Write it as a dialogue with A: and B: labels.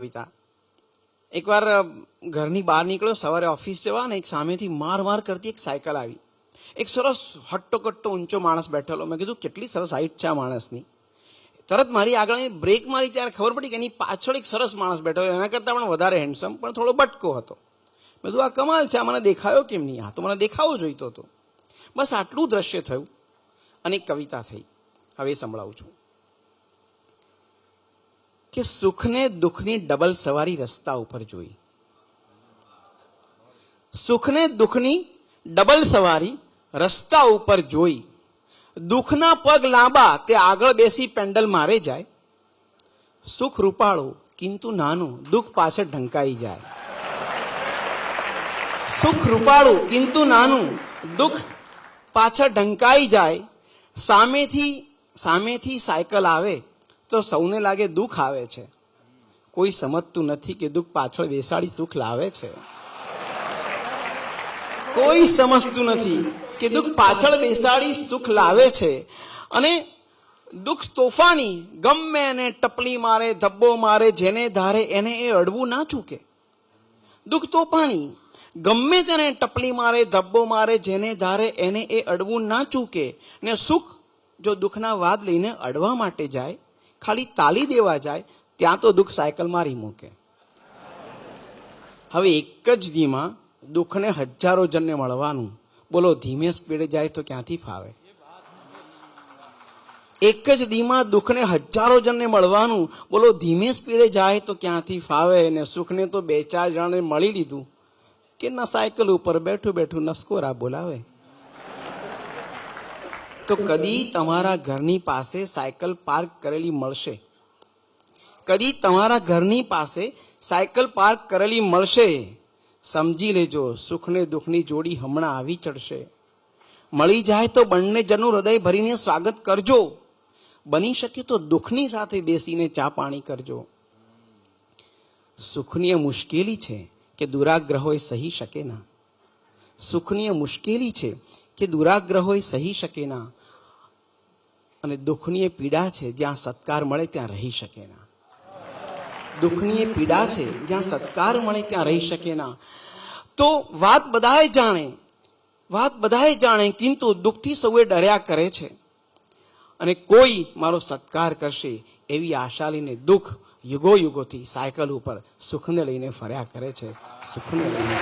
A: કવિતા એકવાર ઘરની બહાર નીકળ્યો, સવારે ઓફિસ જવા, ને એક સામેથી માર માર કરતી એક સાયકલ આવી. એક સરસ હટ્ટો કટ્ટો ઊંચો માણસ બેઠેલો. મેં કીધું કેટલી સરસ હાઈટ છે આ માણસની. તરત મારી આગળ બ્રેક મારી ત્યારે ખબર પડી કે એની પાછળ એક સરસ માણસ બેઠો, એના કરતાં પણ વધારે હેન્ડસમ, પણ થોડો બટકો હતો. મેં કીધું આ કમાલ છે, આ મને દેખાયો કેમ નહીં? આ તો મને દેખાવો જોઈતો હતો. બસ આટલું દ્રશ્ય થયું અને એક કવિતા થઈ. હવે સંભળાવું છું કે સુખને દુઃખની ડબલ સવારી રસ્તા ઉપર જોઈ. સુખને દુઃખની ડબલ સવારી રસ્તા ઉપર જોઈ. દુઃખના પગ લાંબા તે આગળ બેસી પેન્ડલ મારે જાય. સુખ રૂપાળું કિંતુ નાનું, દુઃખ પાછળ ઢંકાઈ જાય. સુખ રૂપાળું કિંતુ નાનું, દુઃખ પાછળ ઢંકાઈ જાય. સામેથી સાયકલ આવે તો સૌને લાગે દુઃખ આવે છે. કોઈ સમજતું નથી કે દુઃખ પાછળ બેસાડી સુખ લાવે છે. કોઈ સમજતું નથી કે દુઃખ પાછળ બેસાડી સુખ લાવે છે. અને દુઃખ તોફાની, ગમે એને ટપલી મારે, ધબ્બો મારે, જેને ધારે એને એ અડવું ના ચૂકે. દુઃખ તોફાની, ગમે તેને ટપલી મારે, ધબ્બો મારે, જેને ધારે એને એ અડવું ના ચૂકે. ને સુખ જો દુઃખના વાદ લઈને અડવા માટે જાય, ખાલી તાલી દેવા જાય, ત્યાં તો દુઃખ સાયકલ મારી મૂકે. હવે એક જ દીમાં દુઃખને હજારો જણને મળવાનું, બોલો ધીમે સ્પીડે જાય તો ક્યાંથી ફાવે? એક જ દીમાં દુઃખને હજારો જણને મળવાનું, બોલો ધીમે સ્પીડે જાય તો ક્યાંથી ફાવે? ને સુખને તો બે ચાર જણને મળી લીધું કે ના સાયકલ ઉપર બેઠું બેઠું નસકોરા બોલાવે. તો કદી તમારા ઘરની પાસે સાયકલ પાર્ક કરેલી મળશે, કદી તમારા ઘરની પાસે સાયકલ પાર્ક કરેલી મળશે. સમજી લેજો, સુખને દુઃખની જોડી હમણાં આવી ચડશે. મળી જાય તો બંને જણનું હૃદય ભરીને સ્વાગત કરજો. બની શકે તો દુઃખની સાથે બેસીને ચા પાણી કરજો. સુખની મુશ્કેલી છે કે દુરાગ્રહો સહી શકે ના. સુખની મુશ્કેલી છે કે દુરાગ્રહો સહી શકે ના. અને દુઃખની પીડા છે જ્યાં સત્કાર મળે ત્યાં રહી શકે ના. દુઃખની પીડા છે જ્યાં સત્કાર મળે ત્યાં રહી શકે ના. તો વાત બધાએ જાણે, કિંતુ દુઃખથી સૌએ ડર્યા કરે છે. અને કોઈ મારો સત્કાર કરશે એવી આશા લઈને દુઃખ યુગો યુગોથી સાયકલ ઉપર સુખને લઈને ફર્યા કરે છે. સુખને લઈને